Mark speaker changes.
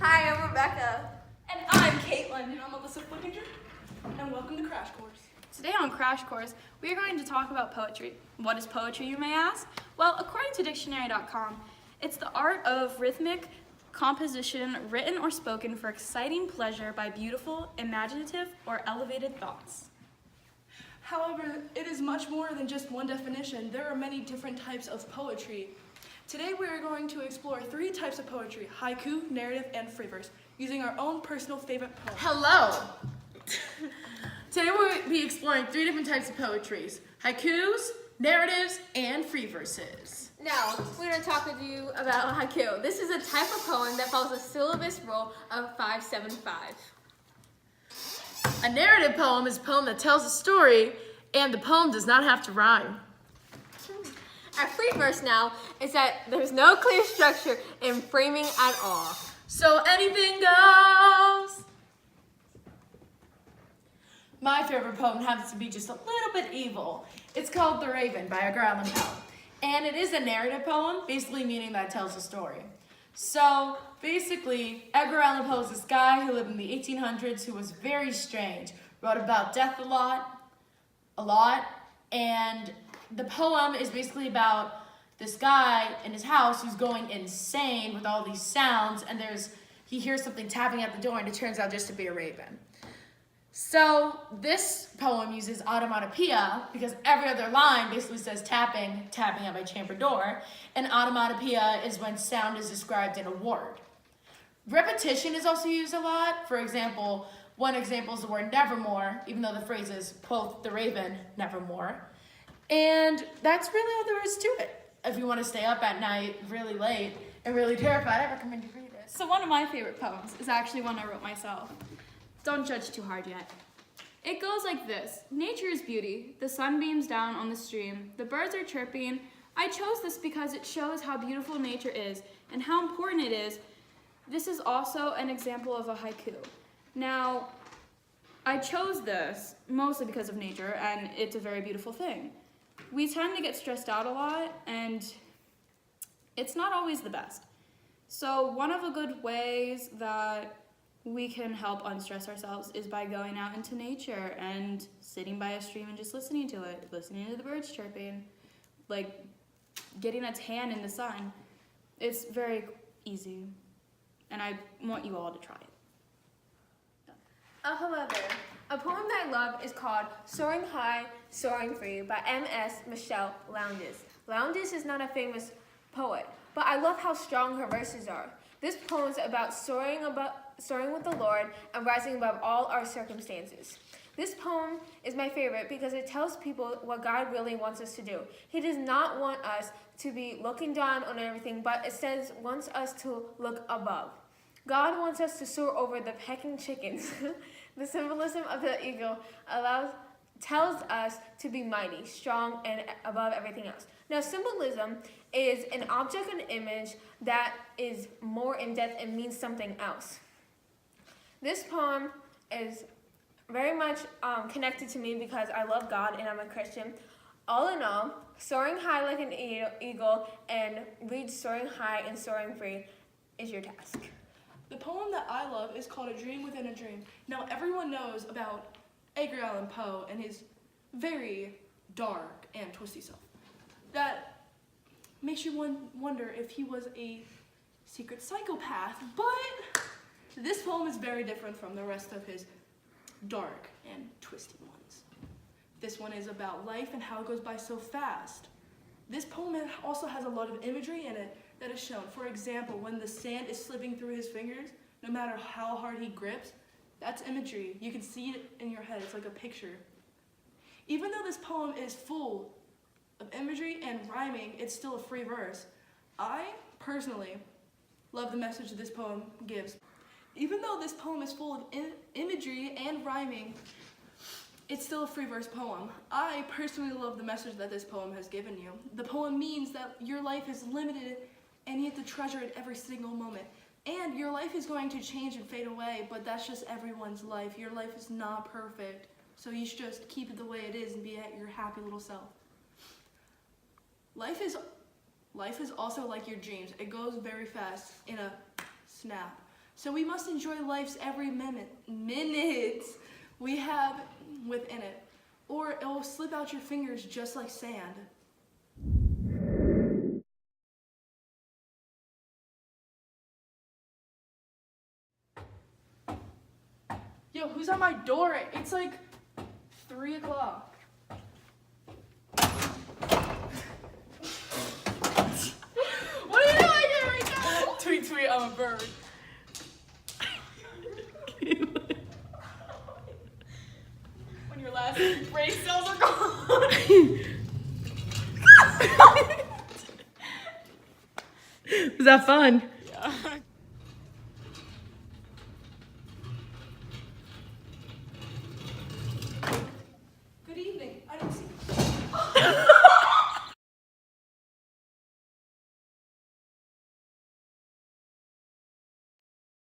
Speaker 1: Hi, I'm Rebecca.
Speaker 2: And I'm Caitlin. And I'm Alyssa Flickinger. And welcome to Crash Course.
Speaker 3: Today on Crash Course, we are going to talk about poetry. What is poetry, you may ask? Well, according to dictionary.com, it's the art of rhythmic composition written or spoken for exciting pleasure by beautiful, imaginative, or elevated thoughts.
Speaker 2: However, it is much more than just one definition. There are many different types of poetry. Today we are going to explore 3 types of poetry: haiku, narrative, and free verse, using our own personal favorite poem.
Speaker 4: Hello! Today we'll be exploring 3 different types of poetries: haikus, narratives, and free verses.
Speaker 1: Now, we're going to talk with you about haiku. This is a type of poem that follows a syllabus rule of 575.
Speaker 4: A narrative poem is a poem that tells a story, and the poem does not have to rhyme.
Speaker 1: Our free verse now is that there's no clear structure in framing at all.
Speaker 4: So anything goes! My favorite poem happens to be just a little bit evil. It's called The Raven by Edgar Allan Poe. And it is a narrative poem, basically meaning that it tells a story. So basically, Edgar Allan Poe is this guy who lived in the 1800s who was very strange, wrote about death a lot, and the poem is basically about this guy in his house who's going insane with all these sounds, and he hears something tapping at the door, and it turns out just to be a raven. So this poem uses automatopoeia because every other line basically says tapping at my chamber door, and automatopoeia is when sound is described in a word. Repetition is also used a lot. For example, one example is the word nevermore, even though the phrase is, quote, the raven, nevermore. And that's really all there is to it. If you want to stay up at night really late and really terrified, I recommend you read it.
Speaker 3: So one of my favorite poems is actually one I wrote myself. Don't judge too hard yet. It goes like this. Nature is beauty. The sun beams down on the stream. The birds are chirping. I chose this because it shows how beautiful nature is and how important it is. This is also an example of a haiku. Now, I chose this mostly because of nature, and it's a very beautiful thing. We tend to get stressed out a lot, and it's not always the best. So one of the good ways that we can help unstress ourselves is by going out into nature and sitting by a stream and just listening to it, listening to the birds chirping, like getting a tan in the sun. It's very easy, and I want you all to try it.
Speaker 1: Oh, hello there. A poem that I love is called Soaring High, Soaring Free by M.S. Michelle Lowndes. Lowndes is not a famous poet, but I love how strong her verses are. This poem is about soaring with the Lord and rising above all our circumstances. This poem is my favorite because it tells people what God really wants us to do. He does not want us to be looking down on everything, but it wants us to look above. God wants us to soar over the pecking chickens. The symbolism of the eagle tells us to be mighty, strong, and above everything else. Now, symbolism is an object, an image that is more in depth and means something else. This poem is very much connected to me because I love God and I'm a Christian. All in all, soaring high like an eagle and read Soaring High and Soaring Free is your task.
Speaker 2: The poem that I love is called A Dream Within a Dream. Now, everyone knows about Edgar Allan Poe and his very dark and twisty self. That makes you wonder if he was a secret psychopath, but this poem is very different from the rest of his dark and twisty ones. This one is about life and how it goes by so fast. This poem also has a lot of imagery in it that is shown. For example, when the sand is slipping through his fingers, no matter how hard he grips, that's imagery. You can see it in your head. It's like a picture. Even though this poem is full of imagery and rhyming, it's still a free verse. I personally love the message that this poem gives. Even though this poem is full of imagery and rhyming, it's still a free verse poem. I personally love the message that this poem has given you. The poem means that your life is limited and you have to treasure it every single moment. And your life is going to change and fade away, but that's just everyone's life. Your life is not perfect, so you should just keep it the way it is and be at your happy little self. Life is also like your dreams. It goes very fast in a snap. So we must enjoy life's every minute we have within it, or it will slip out your fingers just like sand. Yo, who's at my door? It's like 3 o'clock. What are you doing here right now?
Speaker 4: Tweet, tweet, I'm a bird.
Speaker 2: When your last brain cells are gone.
Speaker 4: Was that fun?